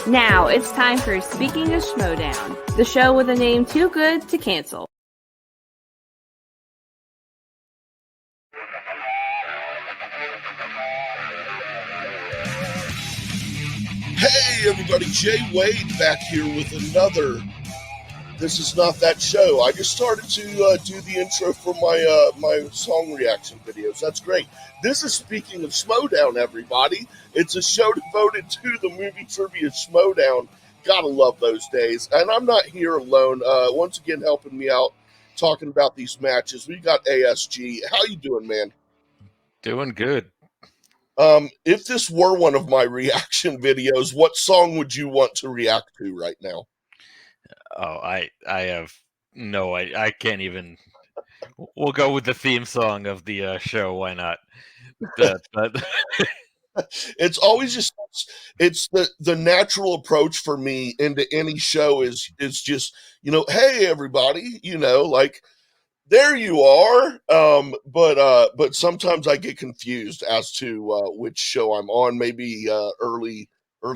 Now it's time for Speaking of Schmoedown, the show with a name too good to cancel. Hey everybody, Jay Wade back here with another This Is Not That Show. I just started to do the intro for my song reaction videos. That's great. This is Speaking of Schmoedown, everybody. It's a show devoted to the Movie Trivia Schmoedown. Gotta love those days. And I'm not here alone. Once again, helping me out, talking about these matches. We got ASG. How you doing, man? Doing good. If this were one of my reaction videos, what song would you want to react to right now? Oh, I have no, I can't even. We'll go with the theme song of the show. Why not? But It's always just it's the natural approach for me into any show is just hey everybody, like there you are. But sometimes I get confused as to which show I'm on. Maybe early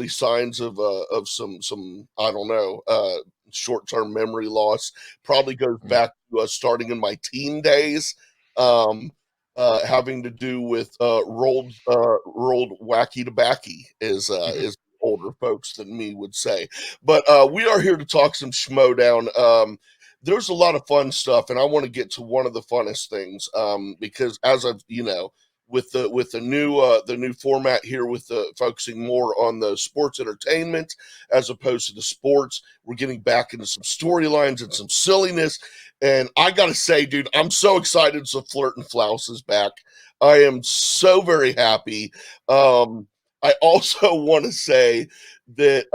signs of some I don't know short-term memory loss. Probably goes back to starting in my teen days. Having to do with rolled wacky tobacco is older folks than me would say. But we are here to talk some Schmoedown. There's a lot of fun stuff, and I want to get to one of the funnest things because as I've with the new format here with focusing more on the sports entertainment as opposed to the sports, we're getting back into some storylines and some silliness. And I gotta say, dude, I'm so excited. So Flirt and Flouse is back. I am so very happy. I also want to say that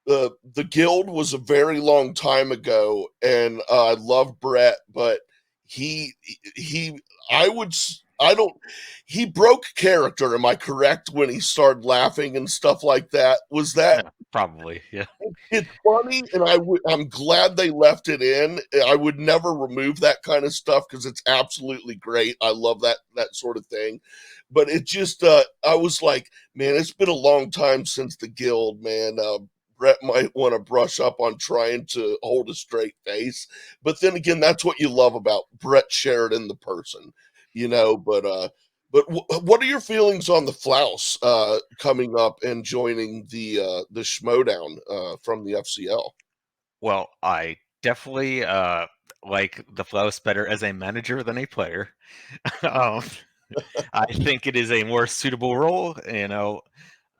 the Guild was a very long time ago, and I love Brett, but he I would I don't he broke character. Am I correct when he started laughing and stuff like that? Was that? yeah, probably, yeah. It's funny, and I'm glad they left it in. I would never remove that kind of stuff because it's absolutely great. I love that sort of thing. But it just I was like, man, it's been a long time since the Guild, man. Brett might want to brush up on trying to hold a straight face. But then again, that's what you love about Brett Sheridan, the person, But what are your feelings on the Flouse coming up and joining the Schmoedown from the FCL? Well, I definitely like the Flouse better as a manager than a player. um, I think it is a more suitable role.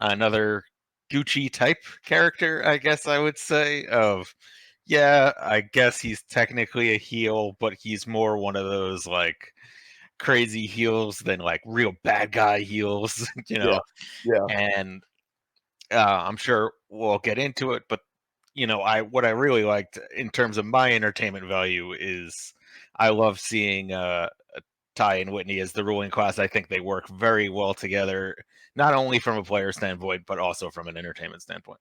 Another Gucci type character, I guess I would say. I guess he's technically a heel, but he's more one of those like crazy heels than like real bad guy heels, Yeah, yeah. And I'm sure we'll get into it, but what I really liked in terms of my entertainment value is I love seeing Ty and Whitney as the ruling class. I think they work very well together, not only from a player standpoint, but also from an entertainment standpoint.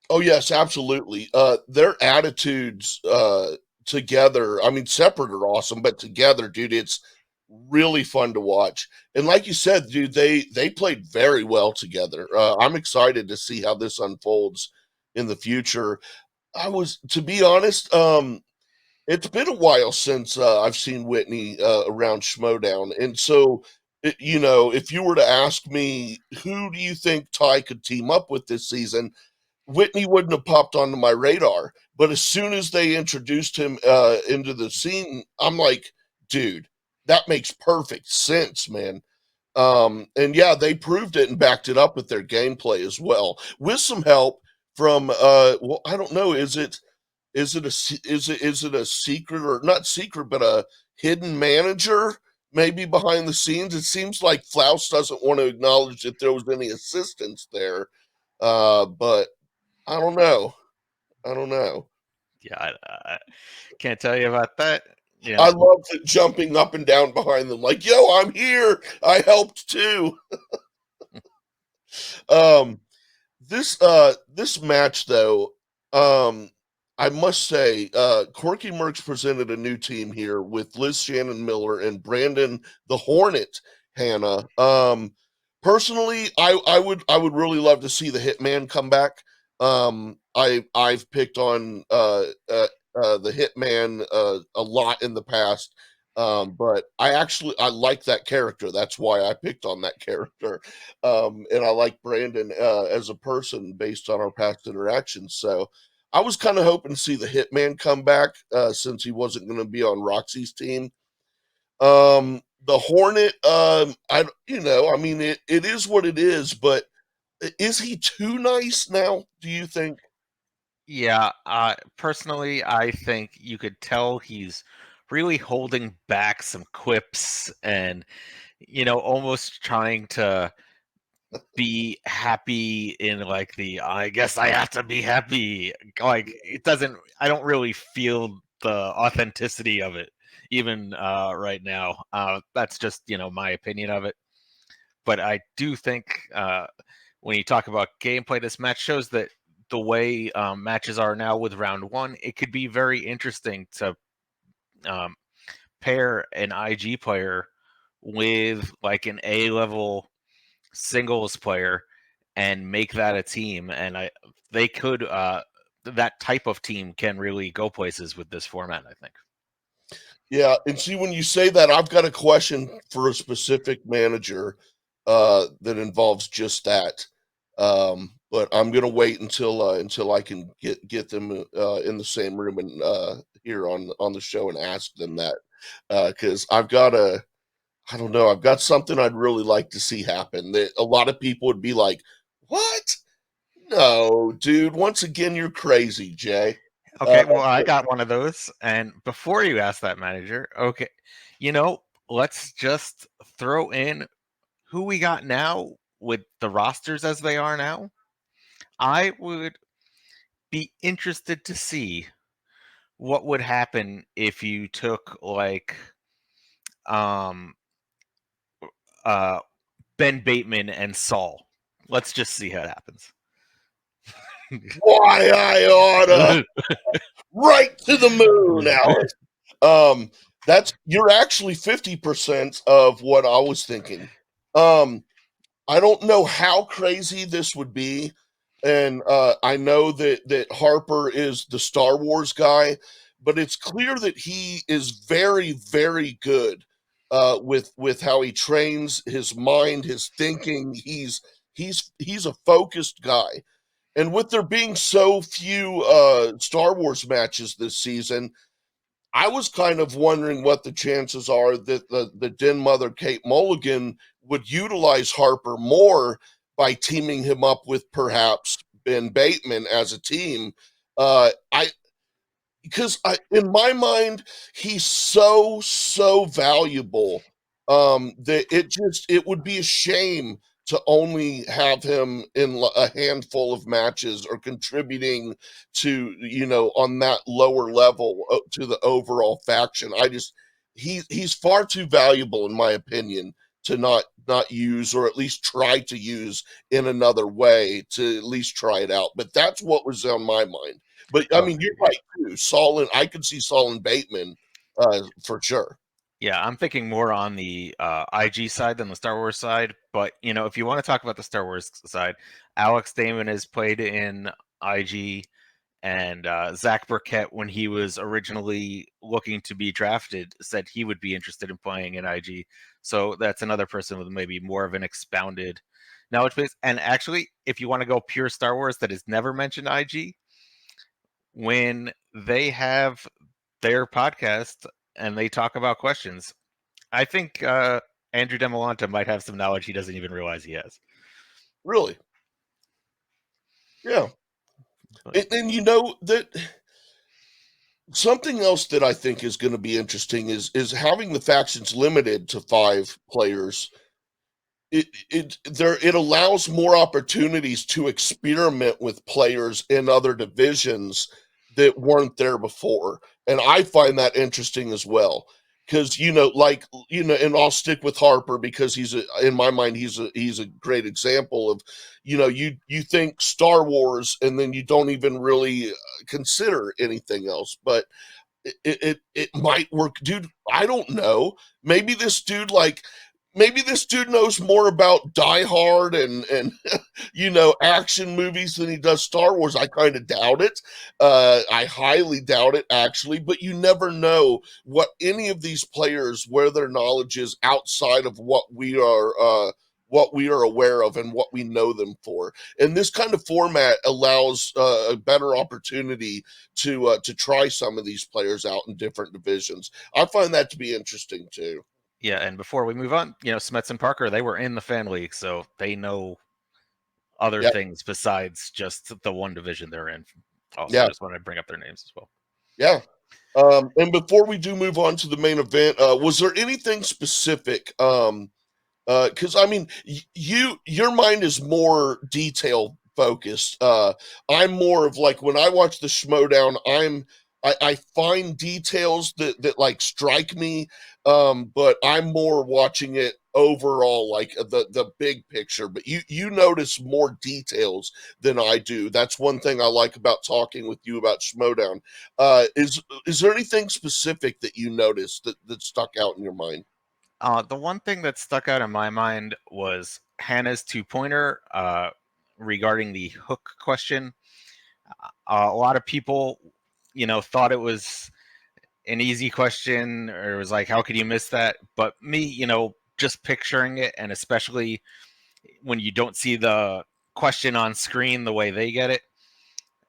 Oh yes, absolutely. Their attitudes together, I mean, separate are awesome, but together, dude, it's really fun to watch. And like you said, dude, they played very well together. I'm excited to see how this unfolds in the future. To be honest, it's been a while since I've seen Whitney around Schmoedown, and so if you were to ask me who do you think Ty could team up with this season, Whitney wouldn't have popped onto my radar. But as soon as they introduced him into the scene, I'm like, dude, that makes perfect sense, man. And yeah, they proved it and backed it up with their gameplay as well, with some help from I don't know, is it a secret or not secret, but a hidden manager maybe behind the scenes? It seems like Flouse doesn't want to acknowledge that there was any assistance there, but I don't know. I don't know. Yeah, I can't tell you about that. I love the jumping up and down behind them, like, "Yo, I'm here. I helped too." um, this match though, I must say, Corky Merckx presented a new team here with Liz Shannon Miller and Brandon the Hornet Hannah. Personally, I would really love to see the Hitman come back. I've picked on the Hitman a lot in the past, but I like that character. That's why I picked on that character, and I like Brandon as a person based on our past interactions. So I was kind of hoping to see the Hitman come back since he wasn't going to be on Roxy's team. The Hornet, I mean, it is what it is, but is he too nice now, do you think? Yeah, personally, I think you could tell he's really holding back some quips and, almost trying to be happy in like the I guess I have to be happy. Like I don't really feel the authenticity of it even right now. That's just, my opinion of it. But I do think when you talk about gameplay, this match shows that the way matches are now with round one, it could be very interesting to um, pair an IG player with like an A level singles player and make that a team. And they could that type of team can really go places with this format, I think. Yeah, and see, when you say that, I've got a question for a specific manager that involves just that. But I'm gonna wait until I can get them in the same room and here on the show and ask them that because I don't know, I've got something I'd really like to see happen that a lot of people would be like, "What? No, dude. Once again, you're crazy, Jay." Uh, Okay, well, I got one of those. And before you ask that manager, okay, let's just throw in who we got now with the rosters as they are now. I would be interested to see what would happen if you took like um uh Ben Bateman and Saul. Let's just see how it happens. Why I oughta right to the moon, Alex. That's you're actually 50% of what I was thinking. Um, I don't know how crazy this would be, and I know that Harper is the Star Wars guy, but it's clear that he is very, very good with how he trains his mind, his thinking. He's a focused guy, and with there being so few Star Wars matches this season, I was kind of wondering what the chances are that the Den Mother Kate Mulligan would utilize Harper more by teaming him up with perhaps Ben Bateman as a team. I because in my mind, he's so valuable that it would be a shame to only have him in a handful of matches or contributing to on that lower level to the overall faction. He's far too valuable in my opinion to not use or at least try to use in another way to at least try it out. But that's what was on my mind. But I mean, Okay. you're right too. I could see Saul and Bateman for sure. Yeah, I'm thinking more on the IG side than the Star Wars side. But if you want to talk about the Star Wars side, Alex Damon has played in IG, and Zach Burkett, when he was originally looking to be drafted, said he would be interested in playing in IG. So that's another person with maybe more of an expounded knowledge base. And actually, if you want to go pure Star Wars that has never mentioned IG, when they have their podcast and they talk about questions, I think Andrew Demolanta might have some knowledge he doesn't even realize he has. Really, yeah. But, And you know that something else that I think is going to be interesting is having the factions limited to 5 players. It allows more opportunities to experiment with players in other divisions that weren't there before, and I find that interesting as well. Because and I'll stick with Harper because in my mind, he's a great example of, you think Star Wars and then you don't even really consider anything else, but it might work, dude. I don't know. Maybe this dude like maybe this dude knows more about Die Hard and action movies than he does Star Wars. I kind of doubt it. I highly doubt it, actually. But you never know what any of these players, where their knowledge is outside of what we are aware of and what we know them for. And this kind of format allows a better opportunity to try some of these players out in different divisions. I find that to be interesting too. Yeah, and before we move on, Smets and Parker, they were in the fan league, so they know other Yeah, things besides just the one division they're in. Also, yeah, just wanted to bring up their names as well. yeah. And before we do move on to the main event, was there anything specific? Because I mean, your mind is more detail focused. I'm more of like when I watch the Schmoedown, I find details that like strike me, but I'm more watching it overall, like the big picture. But you notice more details than I do. That's one thing I like about talking with you about Schmoedown. Is there anything specific that you noticed that stuck out in your mind? The one thing that stuck out in my mind was Hannah's 2-pointer regarding the hook question. A lot of people, thought it was an easy question, or it was like, how could you miss that? But me, just picturing it, and especially when you don't see the question on screen the way they get it,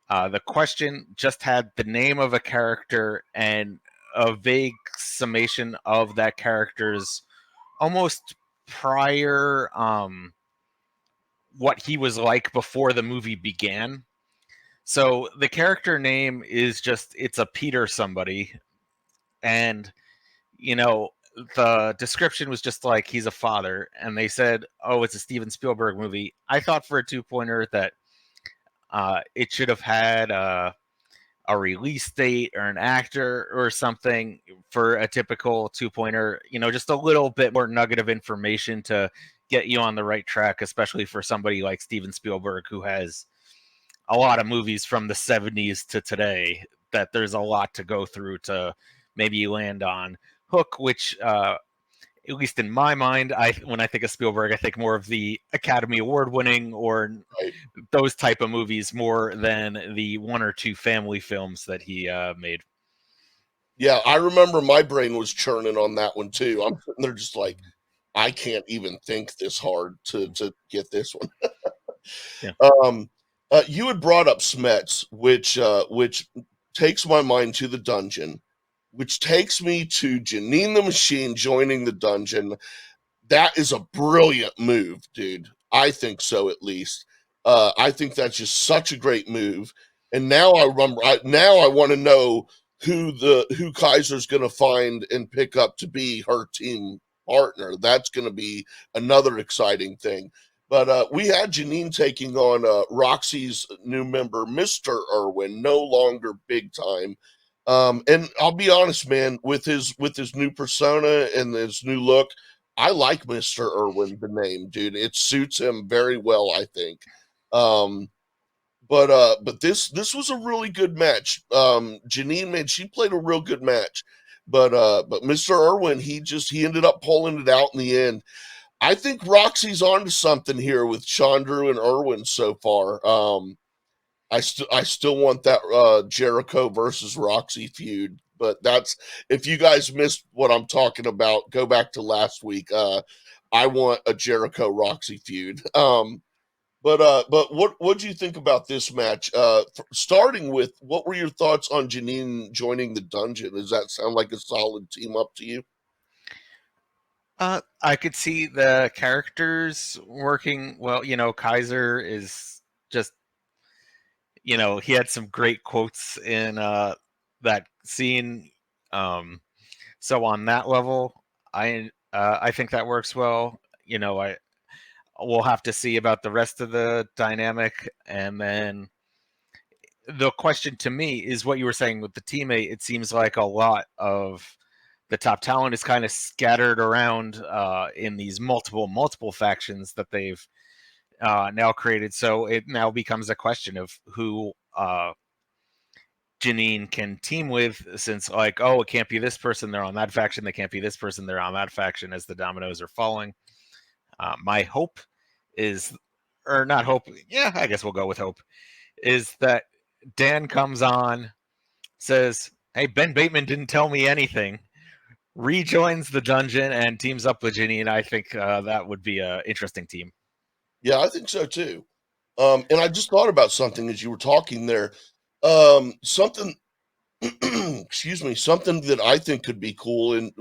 the question just had the name of a character and a vague summation of that character's almost prior what he was like before the movie began. So the character name is just, it's a Peter somebody, and you know the description was just like, he's a father, and they said, oh, it's a Steven Spielberg movie. I thought for a 2-pointer that it should have had a release date or an actor or something for a typical 2-pointer, just a little bit more nugget of information to get you on the right track, especially for somebody like Steven Spielberg, who has a lot of movies from the 70s to today, that there's a lot to go through to maybe land on Hook, which at least in my mind, when I think of Spielberg, I think more of the Academy Award winning or Right. those type of movies more than the one or two family films that he made. Yeah, I remember my brain was churning on that one too. I'm sitting there just like, I can't even think this hard to get this one. Yeah. You had brought up Smets, which takes my mind to the dungeon, which takes me to Janine the Machine joining the dungeon. That is a brilliant move, dude. I think so, at least. I think that's just such a great move. And now I remember. Now I want to know who Kaiser's going to find and pick up to be her team partner. That's going to be another exciting thing. But we had Janine taking on Roxy's new member, Mr. Irwin, no longer big time. And I'll be honest, man, with his new persona and his new look, I like Mr. Irwin, the name, dude. It suits him very well, I think. Um, but this was a really good match. Janine, man, she played a real good match. But Mr. Irwin, he ended up pulling it out in the end. I think Roxy's onto something here with Chandru and Irwin so far. I still want that Jericho versus Roxy feud. But that's, if you guys missed what I'm talking about, go back to last week. I want a Jericho Roxy feud. But what do you think about this match? Starting with, what were your thoughts on Janine joining the dungeon? Does that sound like a solid team up to you? I could see the characters working well. Kaiser is just, he had some great quotes in that scene. So on that level, I think that works well. I We'll have to see about the rest of the dynamic, and then the question to me is what you were saying with the teammate. It seems like a lot of the top talent is kind of scattered around in these multiple factions that they've now created. So it now becomes a question of who Janine can team with, since like, oh, it can't be this person, they're on that faction. They can't be this person, they're on that faction as the dominoes are falling. My hope is, or not hope, yeah, I guess we'll go with hope, is that Dan comes on, says, hey, Ben Bateman didn't tell me anything, rejoins the dungeon and teams up with Janine. I think that would be an interesting team. Yeah, I think so too. And I just thought about something as you were talking there. Something, excuse me, something that I think could be cool, and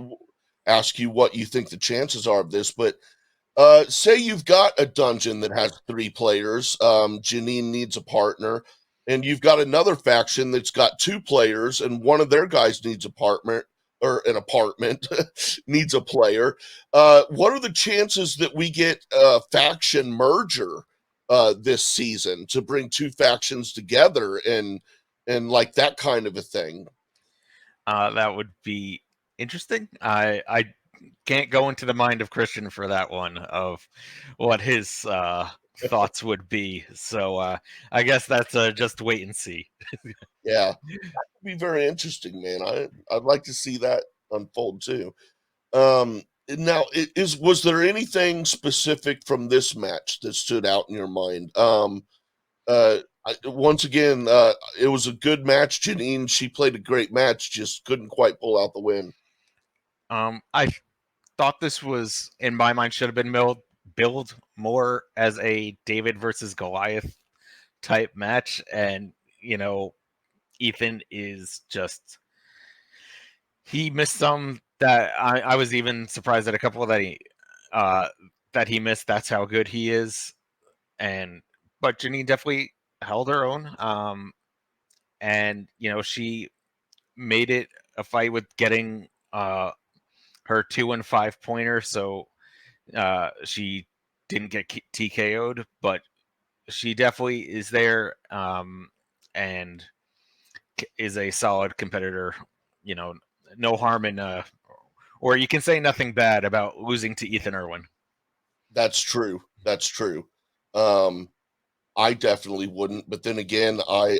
ask you what you think the chances are of this. But say you've got a dungeon that has 3 players. Janine needs a partner, and you've got another faction that's got 2 players, and one of their guys needs an apartment needs a player. What are the chances that we get a faction merger this season to bring 2 factions together and like that kind of a thing? That would be interesting. I can't go into the mind of Christian for that one, of what his thoughts would be. So I guess that's just wait and see. Yeah, that could be very interesting, man. I'd like to see that unfold too. Now, was there anything specific from this match that stood out in your mind? Once again, it was a good match. Janine, she played a great match, just couldn't quite pull out the win. I thought this was, in my mind, should have been billed more as a David versus Goliath type match, and Ethan is just, he missed some that I was even surprised at a couple that he missed. That's how good he is. But Janine definitely held her own. And she made it a fight with getting her 2 and 5 pointer, so she didn't get TKO'd, but she definitely is there, and is a solid competitor. No harm in, or you can say nothing bad about losing to Ethan Irwin. That's true. That's true. I definitely wouldn't, but then again, I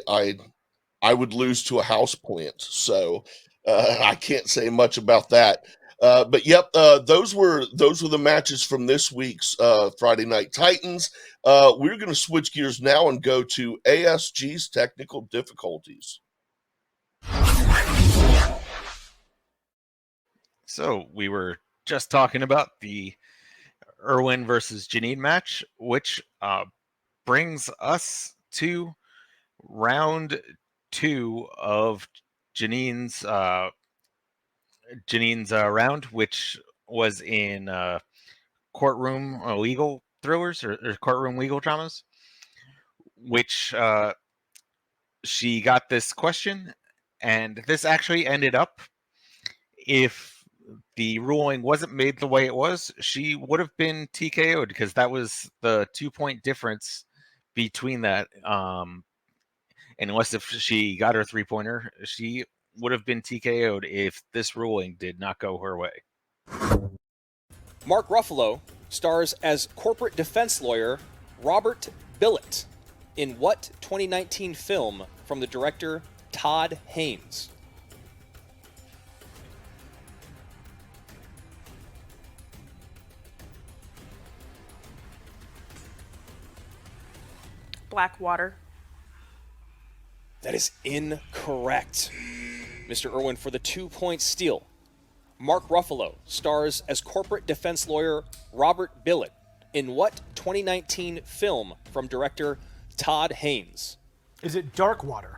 would lose to a house plant, so I can't say much about that. But yep, those were the matches from this week's Friday Night Titans. We're going to switch gears now and go to ASG's technical difficulties. So we were just talking about the Irwin versus Janine match, which brings us to round 2 of Janine's round, which was in courtroom legal thrillers, or courtroom legal dramas, which she got this question, and this actually ended up, if the ruling wasn't made the way it was, she would have been TKO'd, because that was the 2-point difference between that. Unless if she got her 3-pointer, she would have been TKO'd if this ruling did not go her way. Mark Ruffalo stars as corporate defense lawyer Robert Billet in what 2019 film from the director Todd Haynes? Blackwater. That is incorrect. Mr. Irwin for the 2-point steal. Mark Ruffalo stars as corporate defense lawyer Robert Billet in what 2019 film from director Todd Haynes? Is it Darkwater?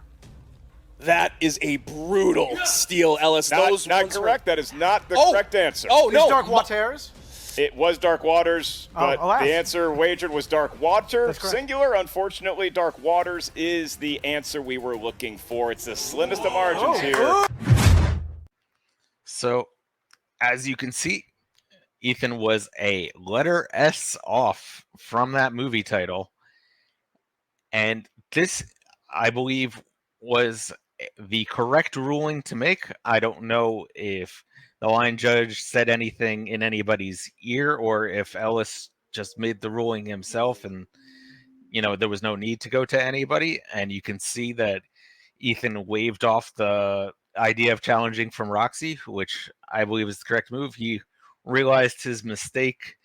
That is a brutal steal, Ellis. Not correct. That is not the correct answer. Oh, no. Is Dark Waters? It was Dark Waters, but the answer wagered was Dark Water, singular. Unfortunately, Dark Waters is the answer we were looking for. It's the slimmest of margins here. So, as you can see, Ethan was a letter S off from that movie title. And this, I believe, was the correct ruling to make. I don't know if the line judge said anything in anybody's ear, or if Ellis just made the ruling himself and, there was no need to go to anybody. And you can see that Ethan waved off the idea of challenging from Roxy, which I believe is the correct move. He realized his mistake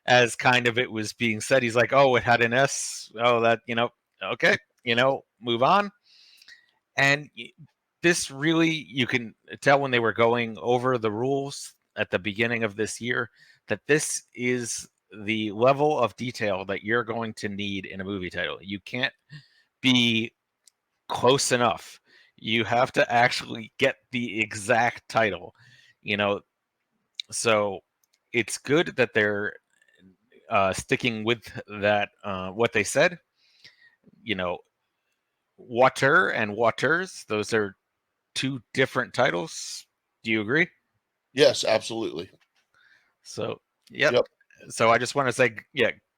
as kind of it was being said. He's like, oh, it had an S. Oh, that, okay, move on. And this really, you can tell when they were going over the rules at the beginning of this year that this is the level of detail that you're going to need in a movie title. You can't be close enough. You have to actually get the exact title, so it's good that they're sticking with that, what they said. Water and Waters, those are two different titles. Do you agree? Yes, absolutely. So, yep. So I just want to say,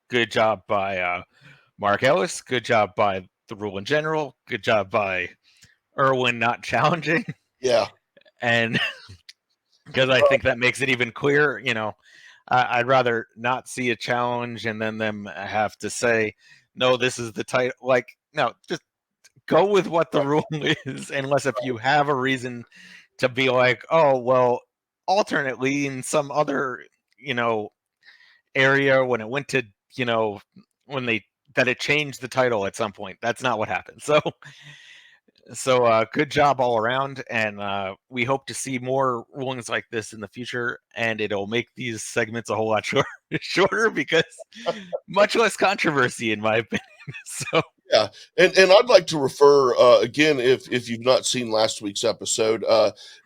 good job by Mark Ellis. Good job by the rule in general. Good job by Erwin not challenging. Yeah. And because I think that makes it even clearer, I'd rather not see a challenge and then them have to say, no, this is the title. Like, no, just go with what the rule is, unless if you have a reason to be like, oh, well, alternately in some other, area when it went to, that it changed the title at some point. That's not what happened. So good job all around, and we hope to see more rulings like this in the future, and it'll make these segments a whole lot shorter because much less controversy, in my opinion. So yeah, and I'd like to refer again, if you've not seen last week's episode,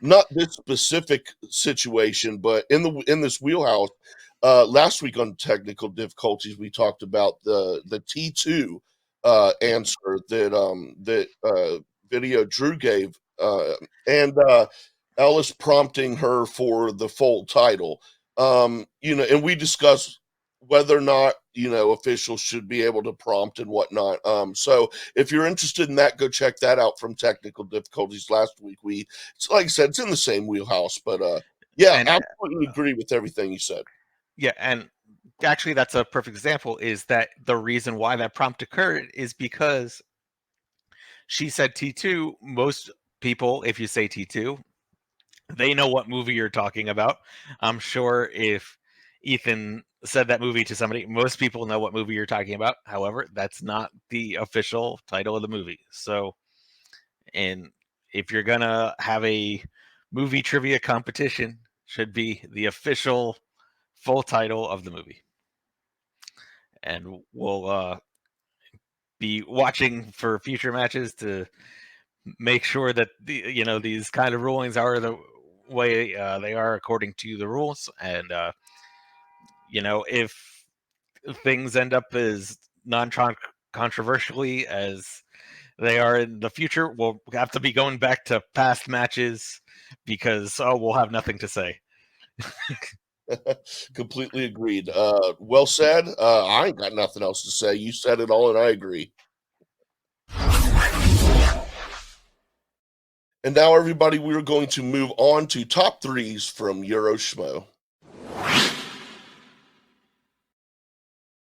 not this specific situation, but in this wheelhouse, last week on technical difficulties, we talked about the T2 answer that video Drew gave, and Ellis prompting her for the full title. And we discussed whether or not officials should be able to prompt and whatnot. So if you're interested in that, go check that out from technical difficulties last week. It's like I said, it's in the same wheelhouse, but absolutely agree with everything you said. Yeah, and actually that's a perfect example, is that the reason why that prompt occurred is because she said T2. Most people, if you say T2, they know what movie you're talking about. I'm sure if Ethan said that movie to somebody, most people know what movie you're talking about. However, that's not the official title of the movie. So, and if you're going to have a movie trivia competition, should be the official full title of the movie. And we'll be watching for future matches to make sure that these kind of rulings are the way they are according to the rules. And if things end up as non-controversially as they are in the future, we'll have to be going back to past matches because we'll have nothing to say. Completely agreed. Well said. I ain't got nothing else to say. You said it all, and I agree. And now, everybody, we're going to move on to top threes from Euro Schmo.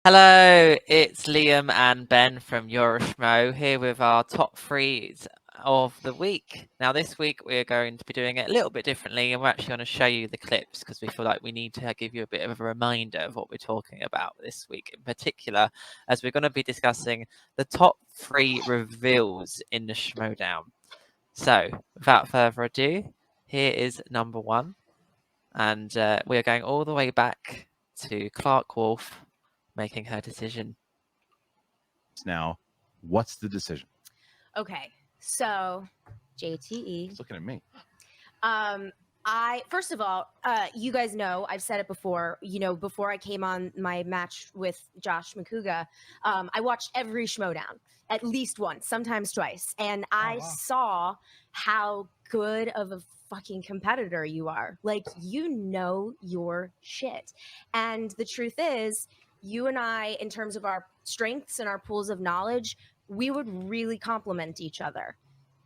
Hello, it's Liam and Ben from Euro Schmo here with our top threes of the week. Now, this week we're going to be doing it a little bit differently, and we're actually going to show you the clips because we feel like we need to give you a bit of a reminder of what we're talking about this week in particular, as we're going to be discussing the top 3 reveals in the Schmoedown. So, without further ado, here is number 1, and we are going all the way back to Clark Wolff making her decision. Now, what's the decision? Okay, so JTE. He's looking at me. First of all, you guys know, I've said it before, before I came on my match with Josh McCouga, I watched every Schmoedown at least once, sometimes twice. And I saw how good of a fucking competitor you are. Like, your shit. And the truth is, you and I, in terms of our strengths and our pools of knowledge, we would really complement each other.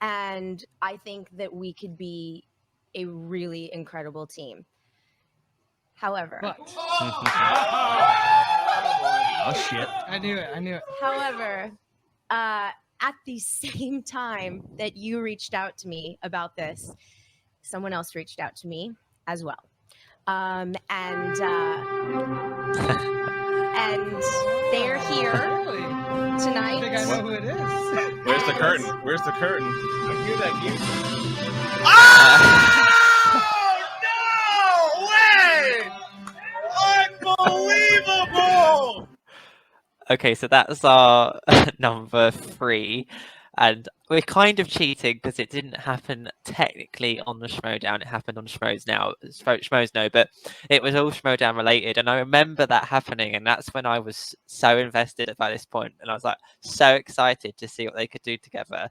And I think that we could be a really incredible team. However, oh shit! I knew it. However, at the same time that you reached out to me about this, someone else reached out to me as well. And they're here tonight. I think I know who it is. Where's the curtain? Where's the curtain? I hear that music. Oh, no way! Unbelievable! Okay, so that's our number 3. And we're kind of cheating because it didn't happen technically on the Schmoedown. It happened on Schmoes now. Schmoes know, but it was all Schmoedown related. And I remember that happening. And that's when I was so invested by this point. And I was like so excited to see what they could do together.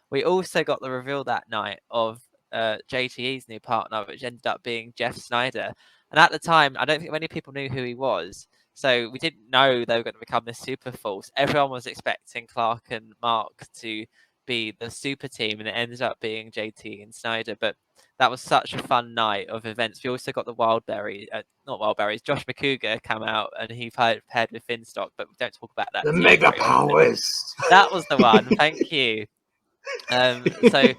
We also got the reveal that night of JTE's new partner, which ended up being Jeff Snyder. And at the time, I don't think many people knew who he was. So we didn't know they were going to become this super force. Everyone was expecting Clark and Mark to be the super team, and it ended up being JT and Snyder. But that was such a fun night of events. We also got the not Wildberries, Josh McCougar came out, and he paired with Finstock, but we don't talk about that. The Mega Powers! That was the one, thank you. So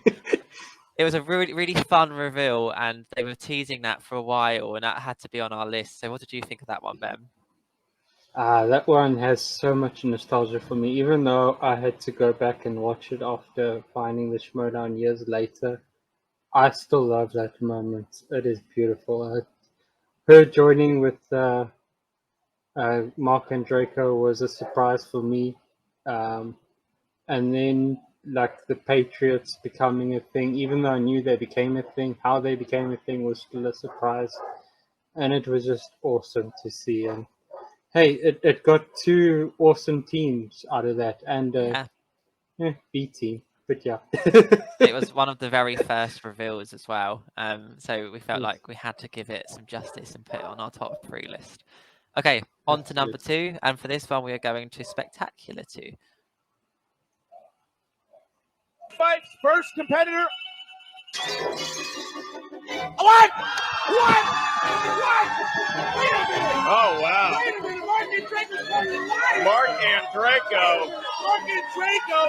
it was a really, really fun reveal, and they were teasing that for a while, and that had to be on our list. So what did you think of that one, Ben? That one has so much nostalgia for me, even though I had to go back and watch it after finding the Schmoedown years later. I still love that moment. It is beautiful. Her joining with Mark and Draco was a surprise for me. And then, like, the Patriots becoming a thing, even though I knew they became a thing, how they became a thing was still a surprise. And it was just awesome to see. And hey, it got 2 awesome teams out of that, and B team, but yeah. It was one of the very first reveals as well, so we felt like we had to give it some justice and put it on our top 3 list. Okay, on to number 2, and for this one we are going to Spectacular 2. Fights first competitor. What? Oh, wow. Wait a minute, Mark and Draco's fucking lying. Mark and Draco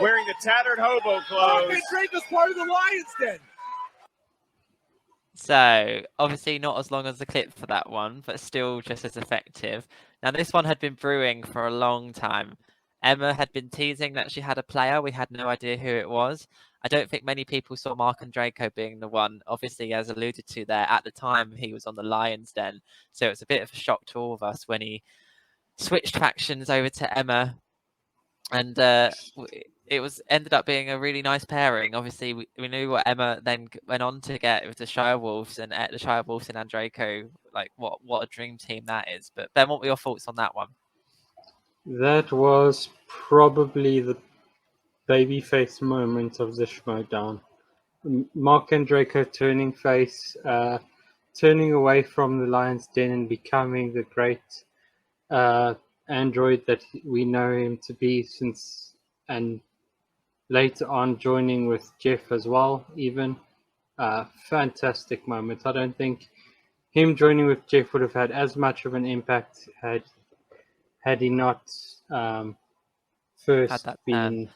wearing the tattered hobo clothes. Mark and Draco's part of the Lions Den. So, obviously not as long as the clip for that one, but still just as effective. Now, this one had been brewing for a long time. Emma had been teasing that she had a player. We had no idea who it was. I don't think many people saw Mark and Draco being the one. Obviously, as alluded to there, at the time, he was on the Lions Den. So it's a bit of a shock to all of us when he switched factions over to Emma. And it ended up being a really nice pairing. Obviously, we knew what Emma then went on to get with the Shire Wolves and the Shire Wolves and Draco. Like, what a dream team that is. But Ben, what were your thoughts on that one? That was probably the babyface moment of the Schmoedown. Mark and Draco turning face, turning away from the Lion's Den and becoming the great android that we know him to be since, and later on joining with Jeff as well, even. Fantastic moment. I don't think him joining with Jeff would have had as much of an impact had he not first been...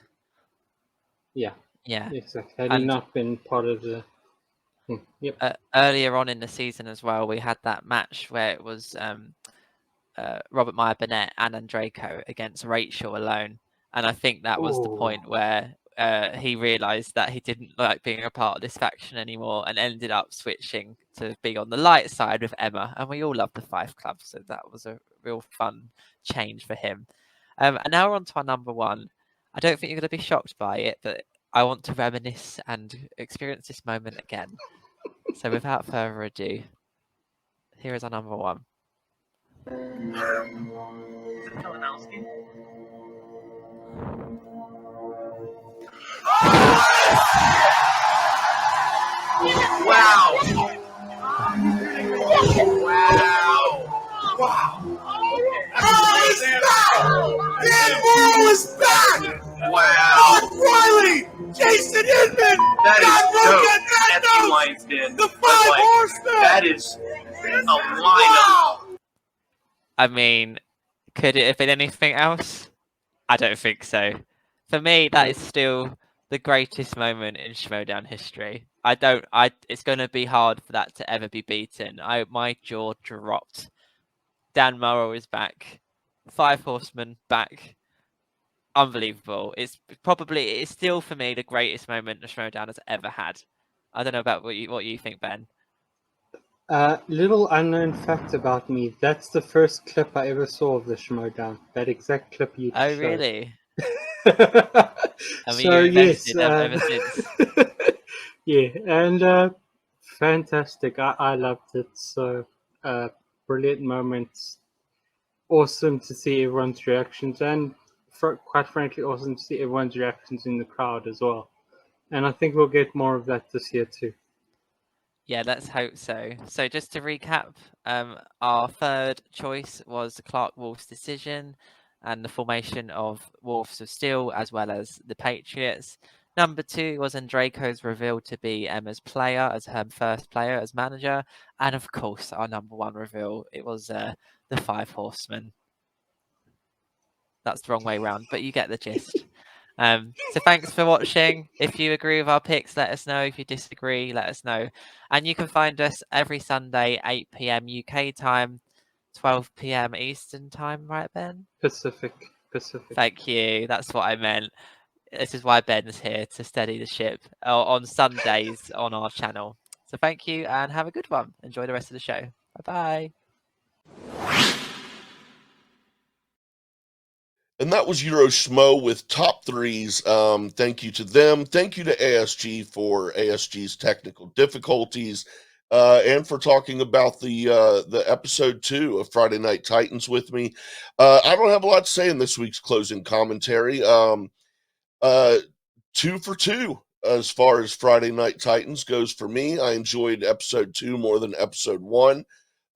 Yeah, exactly. Had he not been part of the... Yep. Earlier on in the season as well, we had that match where it was Robert Meyer Burnett and Draco against Rachel alone. And I think that was the point where he realised that he didn't like being a part of this faction anymore and ended up switching to be on the light side with Emma. And we all love the 5 Club, so that was a real fun change for him. And now we're on to our number 1. I don't think you're going to be shocked by it, but I want to reminisce and experience this moment again. So without further ado, here is our number 1. Wow! Wow! Oh, he's back! Dan Morrow is back! Wow! Riley! Jason Inman! That is dope. Weinstein. The 5 Horsemen! That is a lineup. I mean, could it have been anything else? I don't think so. For me, that is still the greatest moment in Schmoedown history. It's going to be hard for that to ever be beaten. My jaw dropped. Dan Morrow is back. 5 Horsemen back. Unbelievable. It's still for me the greatest moment the Schmoedown has ever had. I don't know about what you think, Ben. Little unknown fact about me. That's the first clip I ever saw of the Schmoedown. That exact clip you just showed. Really? So yes, ever since. yeah, and fantastic. I loved it. So brilliant moments. Awesome to see everyone's reactions, and quite frankly, awesome to see everyone's reactions in the crowd as well. And I think we'll get more of that this year too. Yeah, let's hope so. So just to recap, our third choice was Clark Wolff's decision and the formation of Wolves of Steel as well as the Patriots. Number 2 was Andraco's reveal to be Emma's player, as her first player as manager. And of course, our number 1 reveal, it was the 5 Horsemen. That's the wrong way around, but you get the gist. So thanks for watching. If you agree with our picks, let us know. If you disagree, let us know. And you can find us every Sunday, 8 p.m. UK time, 12 p.m. Eastern time, right, Ben? Pacific. Thank you. That's what I meant. This is why Ben's here, to steady the ship on Sundays on our channel. So thank you and have a good one. Enjoy the rest of the show. Bye-bye. And that was Euro Schmo with top threes. Thank you to them. Thank you to ASG for ASG's technical difficulties, and for talking about the episode 2 of Friday Night Titans with me. I don't have a lot to say in this week's closing commentary. 2 for 2 as far as Friday Night Titans goes for me. I enjoyed episode 2 more than episode 1.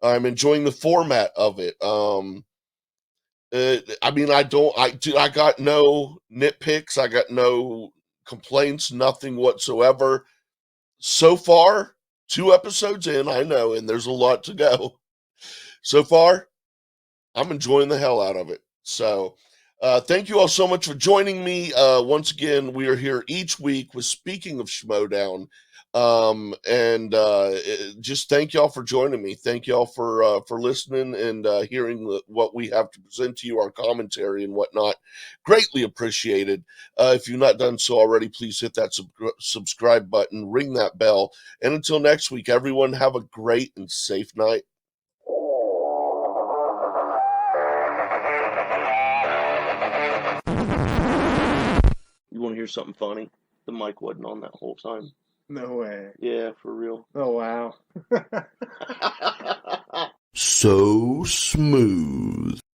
I'm enjoying the format of it. I mean, I got no nitpicks. I got no complaints, nothing whatsoever. So far, 2 episodes in, I know, and there's a lot to go. So far, I'm enjoying the hell out of it. So, thank you all so much for joining me. Once again, we are here each week with Speaking of Schmoedown. Just thank y'all for joining me. Thank y'all for listening and hearing what we have to present to you, our commentary and whatnot. Greatly appreciated. If you've not done so already, please hit that subscribe button, ring that bell. And until next week, everyone have a great and safe night. You want to hear something funny? The mic wasn't on that whole time. No way. Yeah, for real. Oh, wow. So smooth.